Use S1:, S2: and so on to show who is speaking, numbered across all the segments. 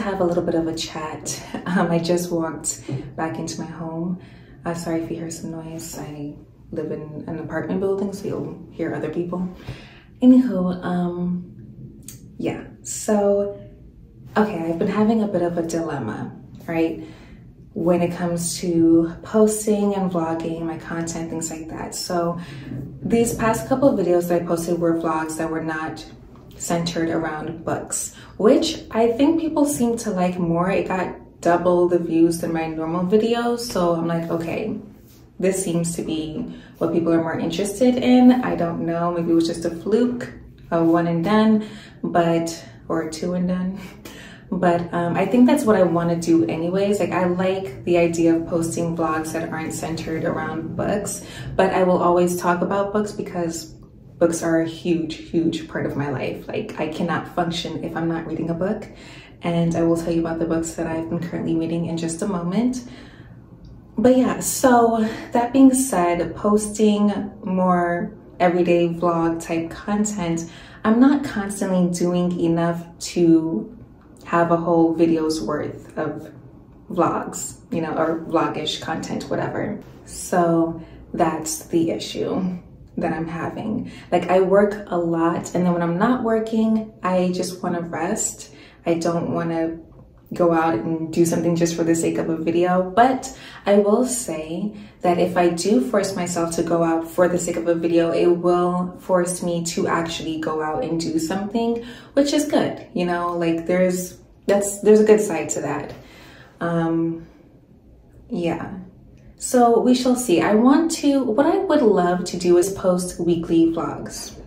S1: to have a little bit of a chat. I just walked back into my home. Sorry if you hear some noise. I live in an apartment building, so you'll hear other people. Anywho, yeah, so, okay, I've been having a bit of a dilemma, right? When it comes to posting and vlogging, my content, things like that. So these past couple of videos that I posted were vlogs that were not centered around books, which I think people seem to like more. It got double the views than my normal videos. So I'm like, okay, this seems to be what people are more interested in. I don't know, maybe it was just a fluke, a one and done, or a two and done. But I think that's what I want to do anyways. Like, I like the idea of posting vlogs that aren't centered around books, but I will always talk about books because books are a huge, huge part of my life. Like, I cannot function if I'm not reading a book. And I will tell you about the books that I've been currently reading in just a moment. But yeah, so that being said, posting more everyday vlog type content, I'm not constantly doing enough to have a whole video's worth of vlogs, you know, or vlogish content, whatever. So that's the issue that I'm having. Like, I work a lot, and then when I'm not working, I just want to rest. I don't want to go out and do something just for the sake of a video. But I will say that if I do force myself to go out for the sake of a video, it will force me to actually go out and do something, which is good. You know, like there's a good side to that. Yeah. So we shall see. What I would love to do is post weekly vlogs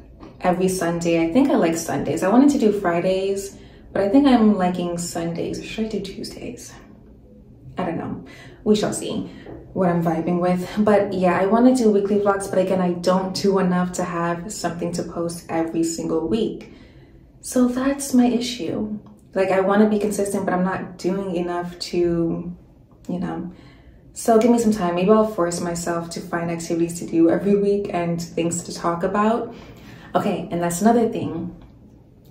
S1: every Sunday. I think I like Sundays. I wanted to do Fridays, but I think I'm liking Sundays. Or should I do Tuesdays? I don't know. We shall see what I'm vibing with. But yeah, I want to do weekly vlogs, but again, I don't do enough to have something to post every single week. So that's my issue. Like, I want to be consistent, but I'm not doing enough to, you know. So give me some time. Maybe I'll force myself to find activities to do every week and things to talk about. Okay, and that's another thing.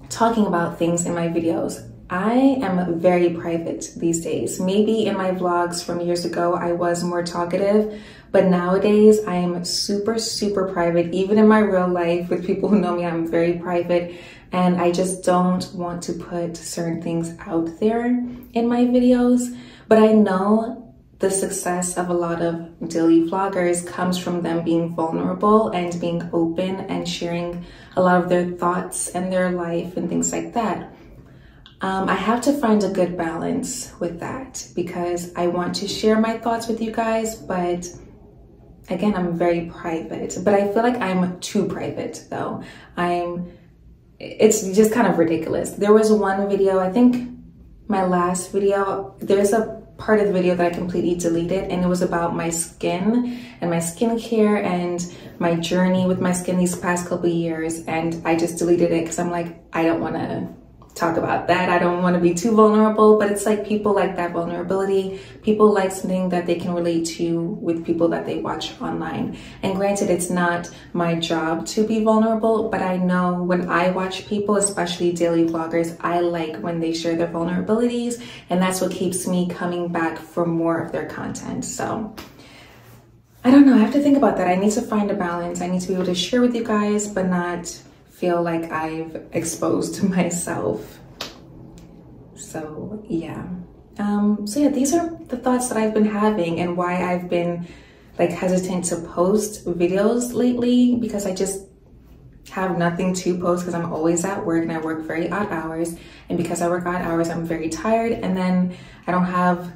S1: Talking about things in my videos. I am very private these days. Maybe in my vlogs from years ago, I was more talkative, but nowadays I am super, super private. Even in my real life with people who know me, I'm very private, and I just don't want to put certain things out there in my videos. But I know the success of a lot of daily vloggers comes from them being vulnerable and being open and sharing a lot of their thoughts and their life and things like that. I have to find a good balance with that because I want to share my thoughts with you guys, but again, I'm very private. But I feel like I'm too private though. It's just kind of ridiculous. There was one video, I think my last video, there's a part of the video that I completely deleted, and it was about my skin and my skincare and my journey with my skin these past couple of years, and I just deleted it because I'm like, I don't want to talk about that. I don't want to be too vulnerable, but it's like people like that vulnerability. People like something that they can relate to with people that they watch online. And granted, it's not my job to be vulnerable, but I know when I watch people, especially daily vloggers, I like when they share their vulnerabilities, and that's what keeps me coming back for more of their content. So I don't know, I have to think about that. I need to find a balance. I need to be able to share with you guys, but not feel like I've exposed myself. So yeah. So yeah, these are the thoughts that I've been having and why I've been like hesitant to post videos lately, because I just have nothing to post because I'm always at work and I work very odd hours. And because I work odd hours, I'm very tired, and then I don't have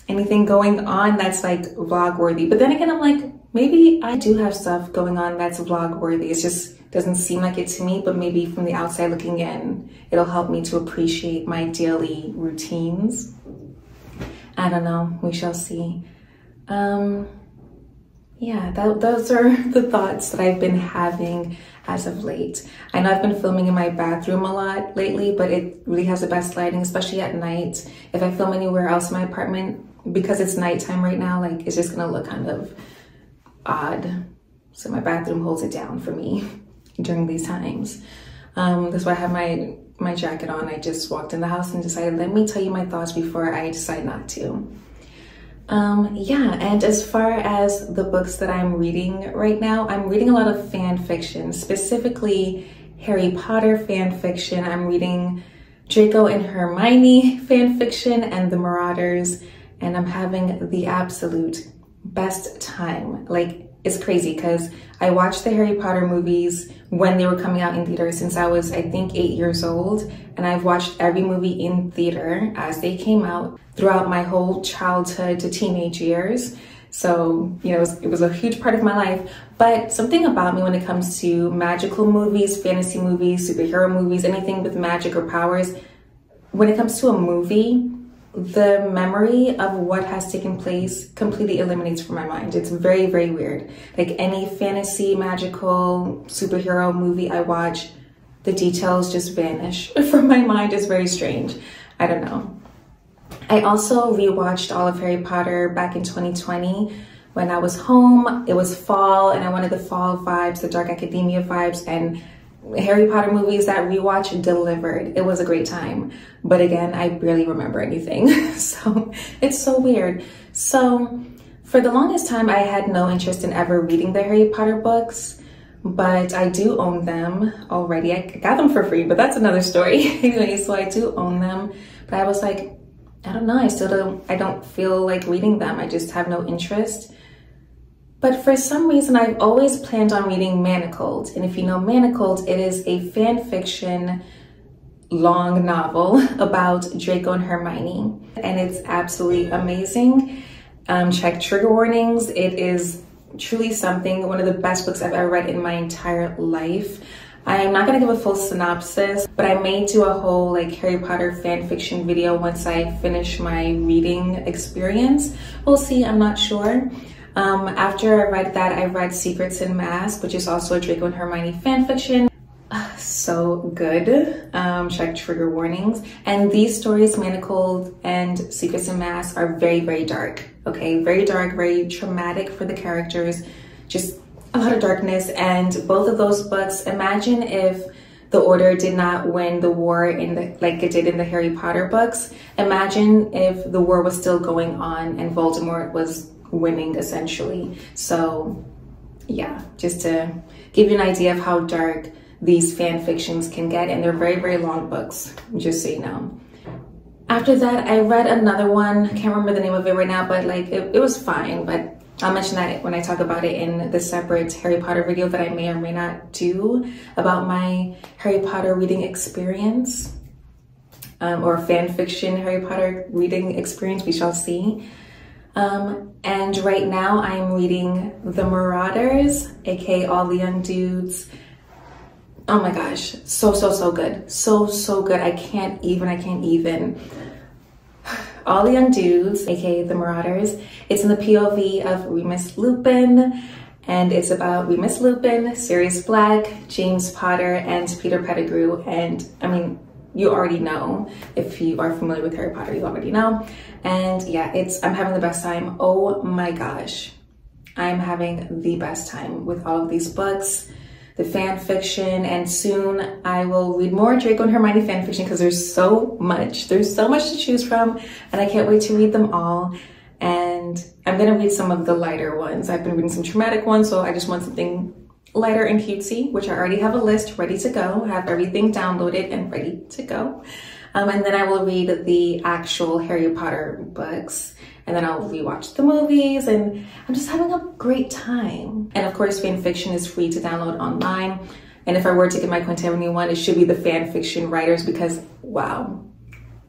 S1: anything going on that's like vlog worthy. But then again, I'm like, maybe I do have stuff going on that's vlog worthy. It's just doesn't seem like it to me, but maybe from the outside looking in, it'll help me to appreciate my daily routines. I don't know, we shall see. Yeah, those are the thoughts that I've been having as of late. I know I've been filming in my bathroom a lot lately, but it really has the best lighting, especially at night. If I film anywhere else in my apartment, because it's nighttime right now, like it's just gonna look kind of odd. So my bathroom holds it down for me during these times. That's why I have my my jacket on. I just walked in the house and decided, let me tell you my thoughts before I decide not to. Yeah, and as far as the books that I'm reading right now, I'm reading a lot of fan fiction, specifically Harry Potter fan fiction. I'm reading Draco and Hermione fan fiction and The Marauders, and I'm having the absolute best time. Like, it's crazy because I watched the Harry Potter movies when they were coming out in theaters since I was, I think, 8 years old. And I've watched every movie in theater as they came out throughout my whole childhood to teenage years. So, you know, it was a huge part of my life. But something about me when it comes to magical movies, fantasy movies, superhero movies, anything with magic or powers, when it comes to a movie, the memory of what has taken place completely eliminates from my mind. It's very, very weird. Like any fantasy, magical, superhero movie I watch, the details just vanish from my mind. It's very strange. I don't know. I also rewatched all of Harry Potter back in 2020 when I was home. It was fall and I wanted the fall vibes, the dark academia vibes, and Harry Potter movies, that rewatch delivered. It was a great time. But again, I barely remember anything. So it's so weird. So for the longest time, I had no interest in ever reading the Harry Potter books, but I do own them already. I got them for free, but that's another story. Anyway, so I do own them. But I was like, I don't know, I don't feel like reading them. I just have no interest. But for some reason, I've always planned on reading Manacled. And if you know Manacled, it is a fan fiction long novel about Draco and Hermione. And it's absolutely amazing. Check trigger warnings. It is truly something, one of the best books I've ever read in my entire life. I'm not gonna give a full synopsis, but I may do a whole like Harry Potter fan fiction video once I finish my reading experience. We'll see, I'm not sure. After I read that, I read Secrets and Masks, which is also a Draco and Hermione fanfiction. So good. Check trigger warnings. And these stories, Manacled and Secrets and Masks, are very, very dark. Okay, very dark, very traumatic for the characters. Just a lot of darkness. And both of those books, imagine if the Order did not win the war like it did in the Harry Potter books. Imagine if the war was still going on and Voldemort was winning essentially. So yeah, just to give you an idea of how dark these fan fictions can get, and they're very, very long books, just so you know. After that, I read another one. I can't remember the name of it right now, but like it was fine, but I'll mention that when I talk about it in the separate Harry Potter video that I may or may not do about my Harry Potter reading experience, or fan fiction Harry Potter reading experience, we shall see. And right now I'm reading The Marauders, aka All the Young Dudes. Oh my gosh, so good. So good. I can't even. All the Young Dudes, aka The Marauders. It's in the POV of Remus Lupin, and it's about Remus Lupin, Sirius Black, James Potter, and Peter Pettigrew. And I mean, you already know. If you are familiar with Harry Potter, you already know. And yeah, I'm having the best time. Oh my gosh. I'm having the best time with all of these books, the fan fiction, and soon I will read more Draco and Hermione fan fiction because there's so much to choose from, and I can't wait to read them all. And I'm gonna read some of the lighter ones. I've been reading some traumatic ones, so I just want something lighter and cutesy, which I already have a list ready to go. I have everything downloaded and ready to go. And then I will read the actual Harry Potter books, and then I'll rewatch the movies, and I'm just having a great time. And of course, fan fiction is free to download online. And if I were to get my quintet one, it should be the fan fiction writers, because wow,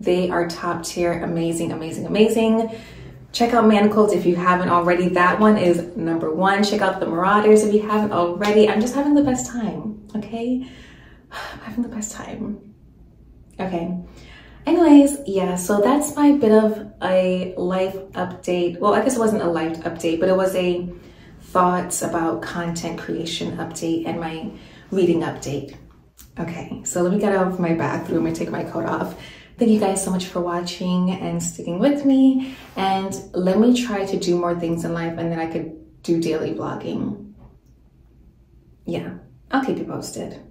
S1: they are top tier, amazing. Check out Manacled if you haven't already. That one is #1. Check out The Marauders if you haven't already. I'm just having the best time, okay? I'm having the best time. Okay. Anyways, yeah, so that's my bit of a life update. Well, I guess it wasn't a life update, but it was a thoughts about content creation update and my reading update. Okay, so let me get out of my bathroom and take my coat off. Thank you guys so much for watching and sticking with me. And let me try to do more things in life, and then I could do daily vlogging. Yeah, I'll keep you posted.